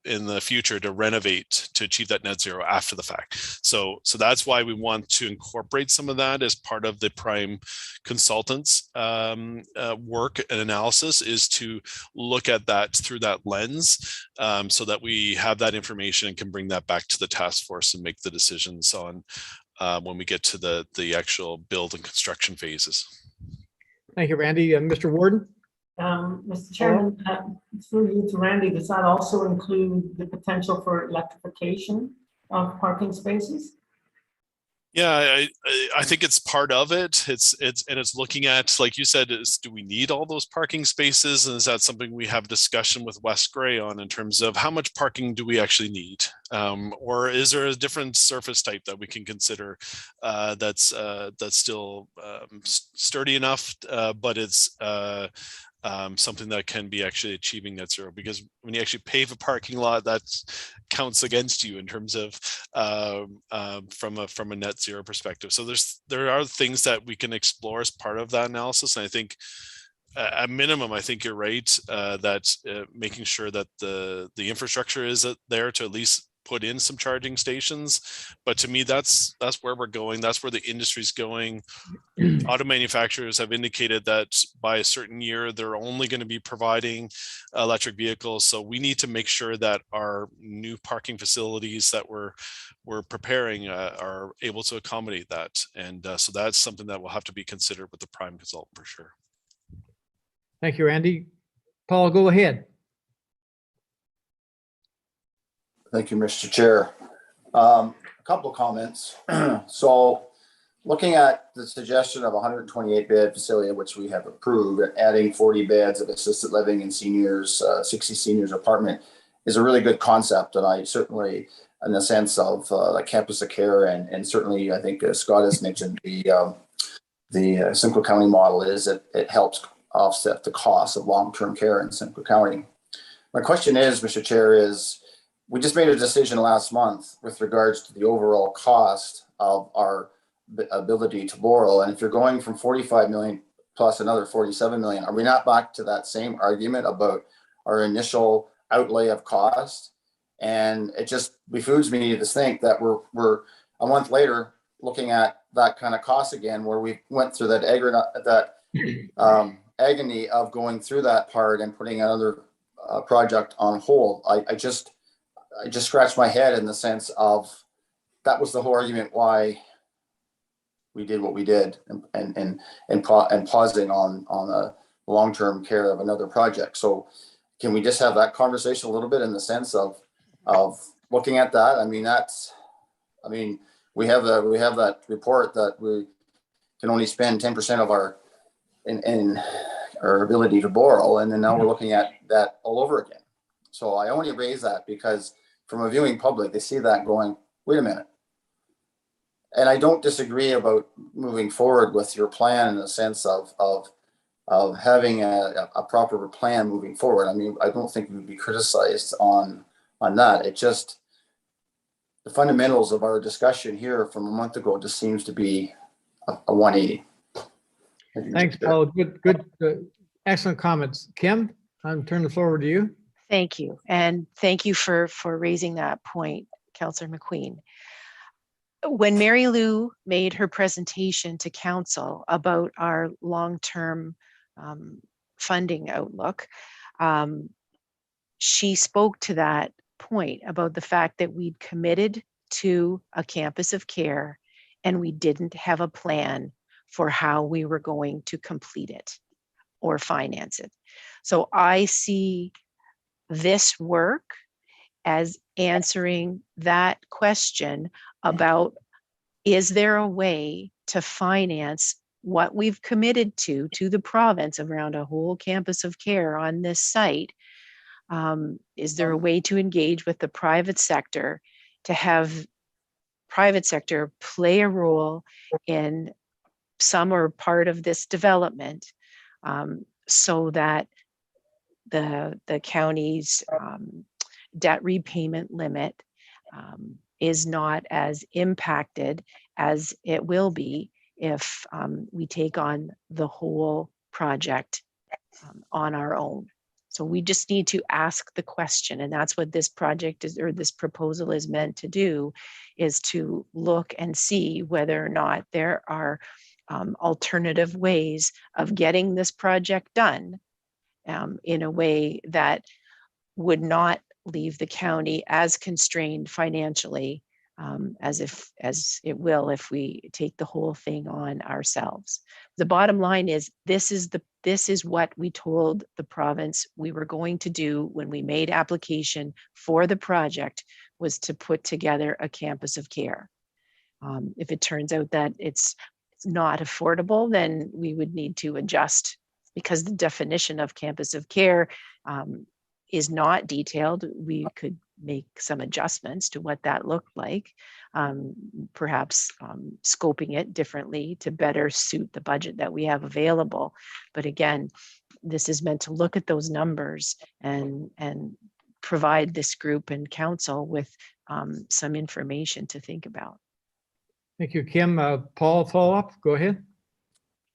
in the future to renovate to achieve that net zero after the fact. So that's why we want to incorporate some of that as part of the prime consultants work and analysis, is to look at that through that lens, so that we have that information and can bring that back to the task force and make the decisions on when we get to the actual build and construction phases. Thank you, Randy. Mr. Warden? Mr. Chairman, through you to Randy, does that also include the potential for electrification of parking spaces? Yeah, I think it's part of it. It's looking at, like you said, do we need all those parking spaces? And is that something we have discussion with West Gray on in terms of how much parking do we actually need? Or is there a different surface type that we can consider that's still sturdy enough, but it's something that can be actually achieving net zero? Because when you actually pave a parking lot, that counts against you in terms of from a net zero perspective. So there are things that we can explore as part of that analysis. And I think at minimum, I think you're right that making sure that the infrastructure is there to at least put in some charging stations. But to me, that's where we're going. That's where the industry's going. Auto manufacturers have indicated that by a certain year, they're only going to be providing electric vehicles. So we need to make sure that our new parking facilities that we're preparing are able to accommodate that. And so that's something that will have to be considered with the prime consultant for sure. Thank you, Randy. Paul, go ahead. Thank you, Mr. Chair. A couple of comments. So looking at the suggestion of 128 bed facility, which we have approved, adding 40 beds of assisted living and seniors, 60 seniors apartment is a really good concept. And I certainly, in the sense of the campus of care, and certainly I think Scott has mentioned the Simcoe County model is that it helps offset the cost of long-term care in Simcoe County. My question is, Mr. Chair, we just made a decision last month with regards to the overall cost of our ability to borrow. And if you're going from 45 million plus another 47 million, are we not back to that same argument about our initial outlay of cost? And it just behooves me to think that we're a month later looking at that kind of cost again, where we went through that agony of going through that part and putting another project on hold. I just scratched my head in the sense of that was the whole argument why we did what we did, and pausing on the long-term care of another project. So can we just have that conversation a little bit in the sense of looking at that? We have that report that we can only spend 10% of our ability to borrow, and then now we're looking at that all over again. So I only raise that because from a viewing public, they see that going, wait a minute. And I don't disagree about moving forward with your plan in the sense of of having a proper plan moving forward. I mean, I don't think we would be criticized on that. It just, the fundamentals of our discussion here from a month ago just seems to be a 180. Thanks, Paul. Good, excellent comments. Kim, I'm turning the floor over to you. Thank you. And thank you for raising that point, Councillor McQueen. When Mary Lou made her presentation to council about our long-term funding outlook, she spoke to that point about the fact that we'd committed to a campus of care and we didn't have a plan for how we were going to complete it or finance it. So I see this work as answering that question about, is there a way to finance what we've committed to the province around a whole campus of care on this site? Is there a way to engage with the private sector to have private sector play a role in some or part of this development, so that the county's debt repayment limit is not as impacted as it will be if we take on the whole project on our own. So we just need to ask the question, and that's what this project is, or this proposal is meant to do, is to look and see whether or not there are alternative ways of getting this project done in a way that would not leave the county as constrained financially as it will if we take the whole thing on ourselves. The bottom line is this is what we told the province we were going to do when we made application for the project, was to put together a campus of care. If it turns out that it's not affordable, then we would need to adjust, because the definition of campus of care is not detailed. We could make some adjustments to what that looked like, perhaps scoping it differently to better suit the budget that we have available. But again, this is meant to look at those numbers and provide this group and council with some information to think about. Thank you, Kim. Paul, follow up, go ahead.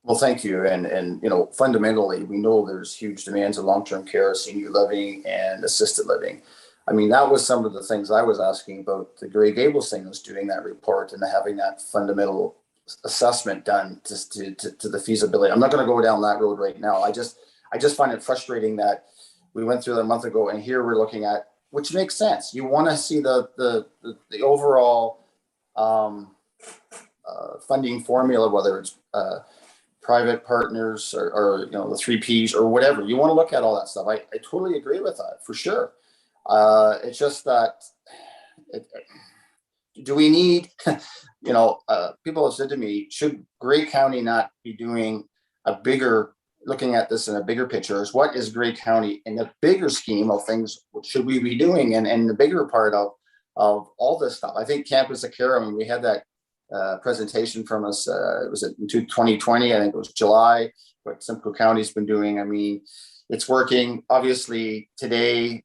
Well, thank you. And you know, fundamentally, we know there's huge demands of long-term care, senior living, and assisted living. I mean, that was some of the things I was asking about. The Grey Gables thing was doing that report and having that fundamental assessment done to the feasibility. I'm not going to go down that road right now. I just find it frustrating that we went through that a month ago, and here we're looking at, which makes sense. You want to see the overall funding formula, whether it's private partners or you know, the 3 Ps or whatever. You want to look at all that stuff. I totally agree with that, for sure. It's just that, do we need, you know, people have said to me, should Grey County not be doing looking at this in a bigger picture? Is what is Grey County in the bigger scheme of things, what should we be doing? And the bigger part of all this stuff. I think campus of care, I mean, we had that presentation from us, was it in 2020? I think it was July, what Simcoe County's been doing. I mean, it's working. Obviously today,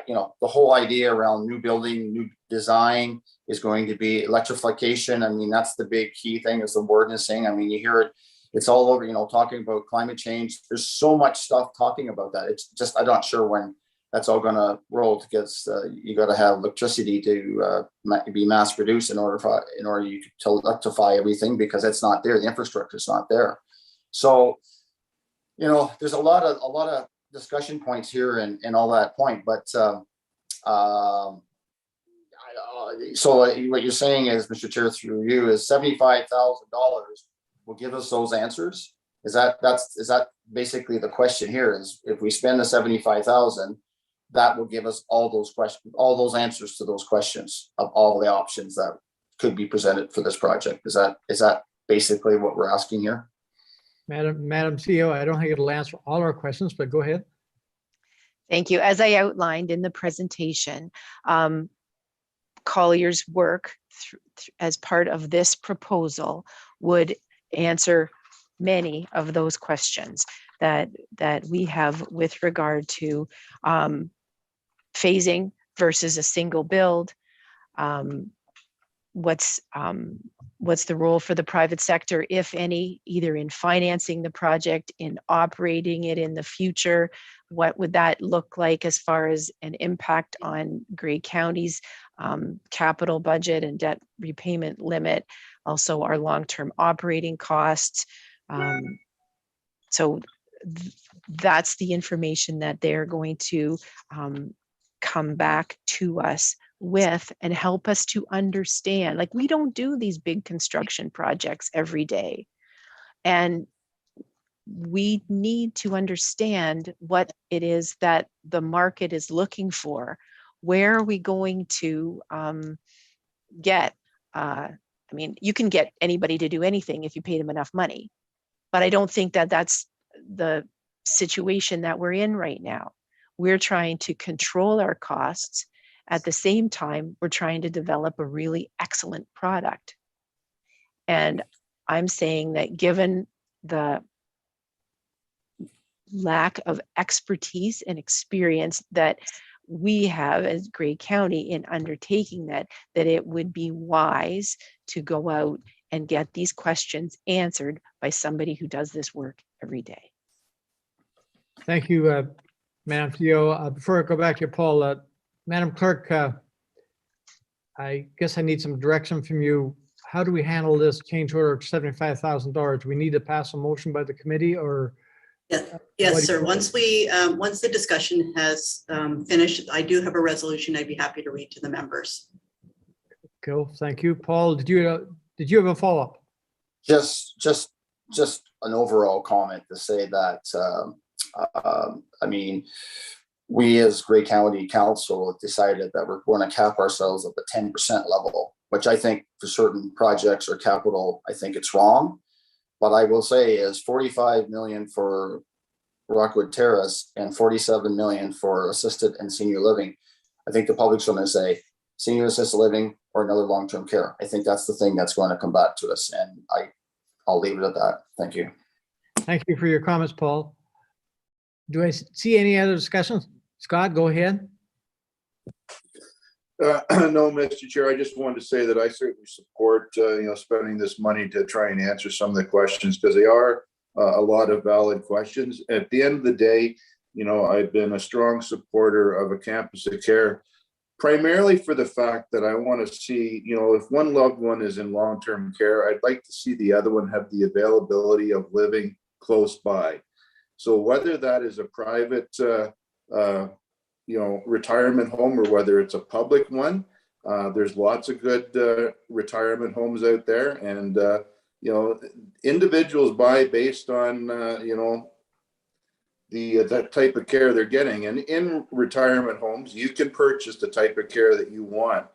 you know, the whole idea around new building, new design is going to be electrification. I mean, that's the big key thing, as the warden is saying. I mean, you hear it, it's all over, you know, talking about climate change. There's so much stuff talking about that. It's just, I'm not sure when that's all going to roll, because you got to have electricity to be mass produced in order to electrify everything, because it's not there. The infrastructure is not there. So, you know, there's a lot of discussion points here and all that point. But so what you're saying is, Mr. Chair, through you, is $75,000 will give us those answers. Is that basically the question here? Is if we spend the 75,000, that will give us all those questions, all those answers to those questions of all the options that could be presented for this project. Is that basically what we're asking here? Madam CEO, I don't think it'll answer all our questions, but go ahead. Thank you. As I outlined in the presentation, Collier's work as part of this proposal would answer many of those questions that we have with regard to phasing versus a single build. What's the role for the private sector, if any, either in financing the project, in operating it in the future? What would that look like as far as an impact on Grey County's capital budget and debt repayment limit? Also our long-term operating costs. So that's the information that they're going to come back to us with and help us to understand. Like, we don't do these big construction projects every day. And we need to understand what it is that the market is looking for. Where are we going to get, I mean, you can get anybody to do anything if you pay them enough money, but I don't think that that's the situation that we're in right now. We're trying to control our costs. At the same time, we're trying to develop a really excellent product. And I'm saying that given the lack of expertise and experience that we have as Grey County in undertaking that it would be wise to go out and get these questions answered by somebody who does this work every day. Thank you, Madam Theo. Before I go back to you, Paul, Madam Clerk, I guess I need some direction from you. How do we handle this change order of $75,000? Do we need to pass a motion by the committee, or? Yes, sir. Once the discussion has finished, I do have a resolution I'd be happy to read to the members. Cool, thank you. Paul, did you have a follow-up? Just an overall comment to say that, I mean, we as Grey County Council decided that we're going to cap ourselves at the 10% level, which I think for certain projects or capital, I think it's wrong. But I will say is 45 million for Rockwood Terrace and 47 million for assisted and senior living. I think the public's going to say senior assisted living or another long-term care. I think that's the thing that's going to come back to us, and I'll leave it at that. Thank you. Thank you for your comments, Paul. Do I see any other discussions? Scott, go ahead. No, Mr. Chair, I just wanted to say that I certainly support, spending this money to try and answer some of the questions, because they are a lot of valid questions. At the end of the day, I've been a strong supporter of a campus of care, primarily for the fact that I want to see, if one loved one is in long-term care, I'd like to see the other one have the availability of living close by. So whether that is a private, retirement home or whether it's a public one, there's lots of good retirement homes out there, and individuals buy based on that type of care they're getting. And in retirement homes, you can purchase the type of care that you want.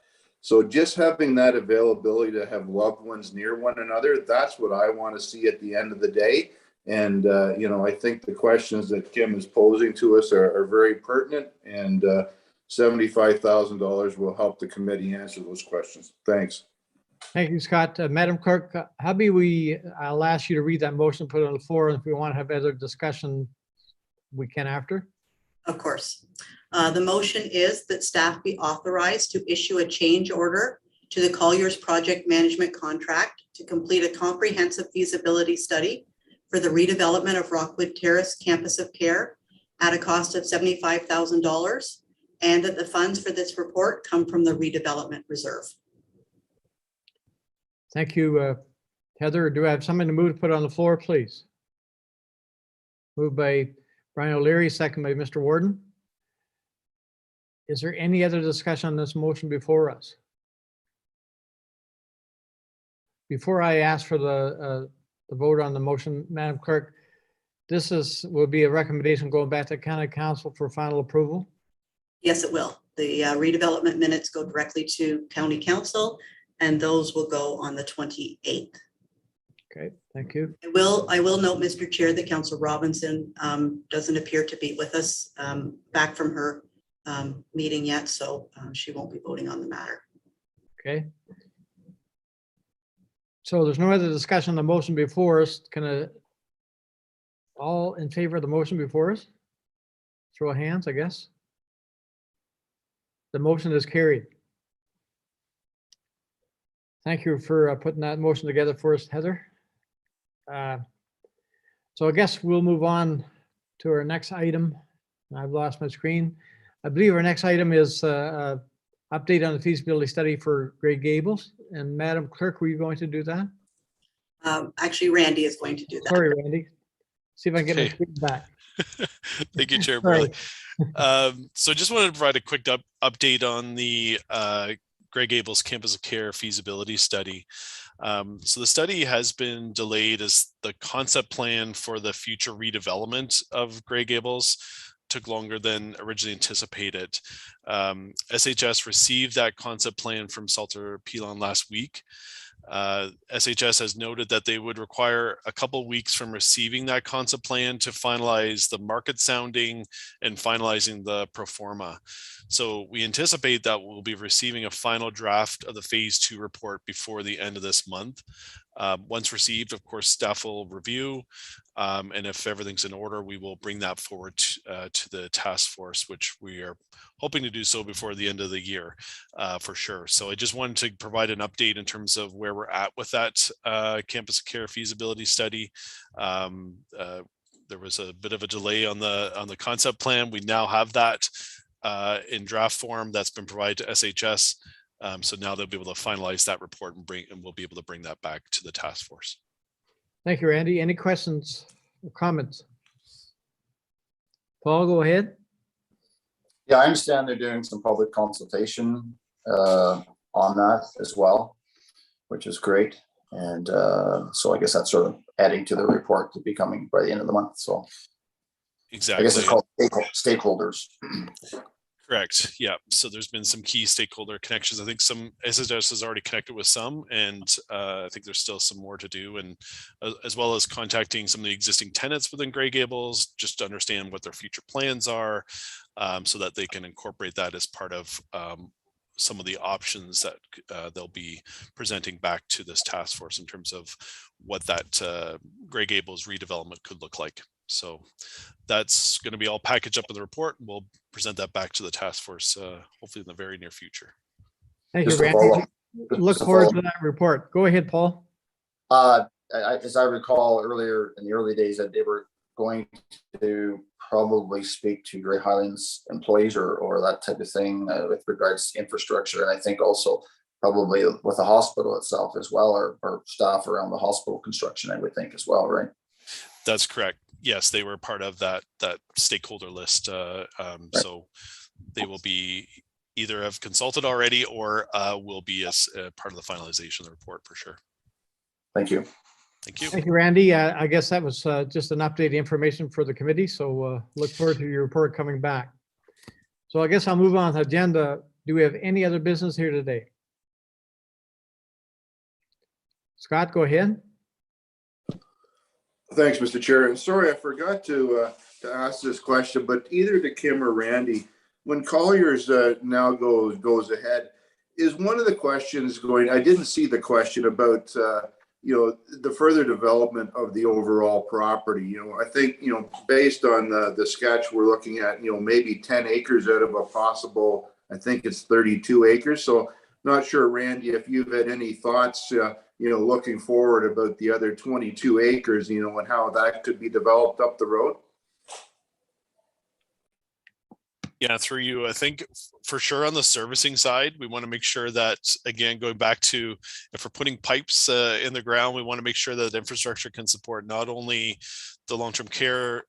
So just having that availability to have loved ones near one another, that's what I want to see at the end of the day. And, I think the questions that Kim is posing to us are very pertinent, and $75,000 will help the committee answer those questions. Thanks. Thank you, Scott. Madam Clerk, I'll ask you to read that motion, put it on the floor, and if we want to have other discussion, we can after. Of course. The motion is that staff be authorized to issue a change order to the Colliers Project Management Contract to complete a comprehensive feasibility study for the redevelopment of Rockwood Terrace Campus of Care at a cost of $75,000, and that the funds for this report come from the redevelopment reserve. Thank you, Heather. Do I have someone to move to put on the floor, please? Moved by Brian O'Leary, second by Mr. Warden. Is there any other discussion on this motion before us? Before I ask for the vote on the motion, Madam Clerk, will be a recommendation going back to County Council for final approval? Yes, it will. The redevelopment minutes go directly to County Council, and those will go on the 28th. Okay, thank you. I will note, Mr. Chair, that Councillor Robinson doesn't appear to be with us back from her meeting yet, so she won't be voting on the matter. Okay. So there's no other discussion on the motion before us. Can All in favor of the motion before us? Throw of hands, I guess. The motion is carried. Thank you for putting that motion together for us, Heather. So I guess we'll move on to our next item. I've lost my screen. I believe our next item is update on the feasibility study for Grey Gables. And Madam Clerk, were you going to do that? Actually, Randy is going to do that. Sorry, Randy. See if I can get my Okay. screen back. Thank you, Chair Sorry. Burley. So just wanted to provide a quick update on the Grey Gables Campus of Care feasibility study. So the study has been delayed as the concept plan for the future redevelopment of Grey Gables took longer than originally anticipated. SHS received that concept plan from Salter Pilon last week. SHS has noted that they would require a couple weeks from receiving that concept plan to finalize the market sounding and finalizing the pro forma. So we anticipate that we'll be receiving a final draft of the phase 2 report before the end of this month. Once received, of course, staff will review, and if everything's in order, we will bring that forward to the task force, which we are hoping to do so before the end of the year, for sure. So I just wanted to provide an update in terms of where we're at with that campus care feasibility study. There was a bit of a delay on the concept plan. We now have that in draft form that's been provided to SHS. So now they'll be able to finalize that report and we'll be able to bring that back to the task force. Thank you, Randy. Any questions or comments? Paul, go ahead. Yeah, I understand they're doing some public consultation on that as well, which is great. And so I guess that's sort of adding to the report to be coming by the end of the month. So exactly. I guess it's called stakeholders. Correct. Yeah. So there's been some key stakeholder connections. I think some SHS has already connected with some, and I think there's still some more to do. And as well as contacting some of the existing tenants within Grey Gables, just to understand what their future plans are, so that they can incorporate that as part of some of the options that they'll be presenting back to this task force in terms of what that Grey Gables redevelopment could look like. So that's going to be all packaged up in the report. We'll present that back to the task force, hopefully in the very near future. Thank you, Just to Randy. follow up. Look Just to forward follow to that report. Go ahead, Paul. As I recall earlier in the early days that they were going to probably speak to Grey Highlands employees or that type of thing with regards to infrastructure. And I think also probably with the hospital itself as well, or staff around the hospital construction, I would think as well, right? That's correct. Yes, they were part of that stakeholder list. Right. So they will be either have consulted already or will be as part of the finalization of the report for sure. Thank you. Thank you. Thank you, Randy. I guess that was just an updated information for the committee. So look forward to your report coming back. So I guess I'll move on to the agenda. Do we have any other business here today? Scott, go ahead. Thanks, Mr. Chair. And sorry, I forgot to ask this question, but either to Kim or Randy, when Colliers now goes ahead, is one of the questions going, I didn't see the question about, the further development of the overall property. I think, based on the sketch we're looking at, maybe 10 acres out of a possible, I think it's 32 acres. So not sure, Randy, if you've had any thoughts, looking forward about the other 22 acres, and how that could be developed up the road. Yeah, through you. I think for sure on the servicing side, we want to make sure that, again, going back to if we're putting pipes in the ground, we want to make sure that infrastructure can support not only the long-term care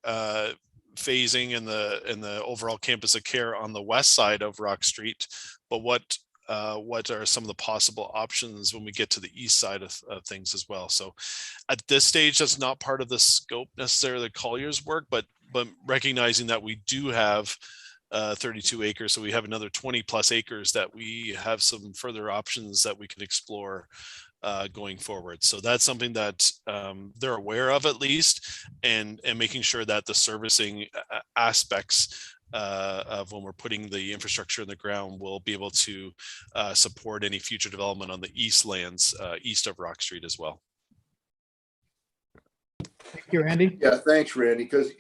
phasing and the overall campus of care on the west side of Rock Street, but what are some of the possible options when we get to the east side of things as well. So at this stage, that's not part of the scope necessarily of Collier's work, but recognizing that we do have 32 acres. So we have another 20 plus acres that we have some further options that we can explore going forward. So that's something that they're aware of at least, and making sure that the servicing aspects of when we're putting the infrastructure in the ground will be able to support any future development on the east lands east of Rock Street as well. Thank you, Randy. Yeah, thanks, Randy, because,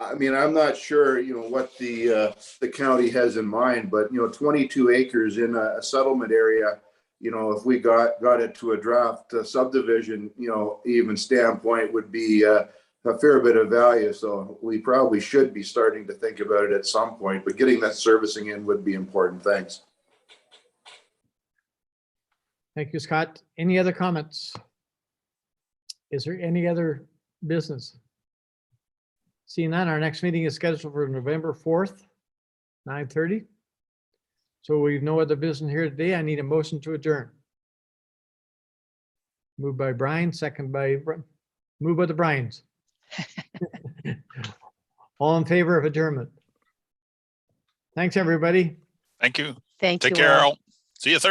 I mean, I'm not sure, what the county has in mind, but, 22 acres in a settlement area, if we got it to a draft subdivision, even standpoint would be a fair bit of value. So we probably should be starting to think about it at some point, but getting that servicing in would be important. Thanks. Thank you, Scott. Any other comments? Is there any other business? Seeing none, our next meeting is scheduled for November 4th, 9:30. So we've no other business here today. I need a motion to adjourn. Moved by Brian, moved by the Bryans. All in favor of adjournment? Thanks, everybody. Thank you. Thank you. Take care, all. Errol. See you Thursday.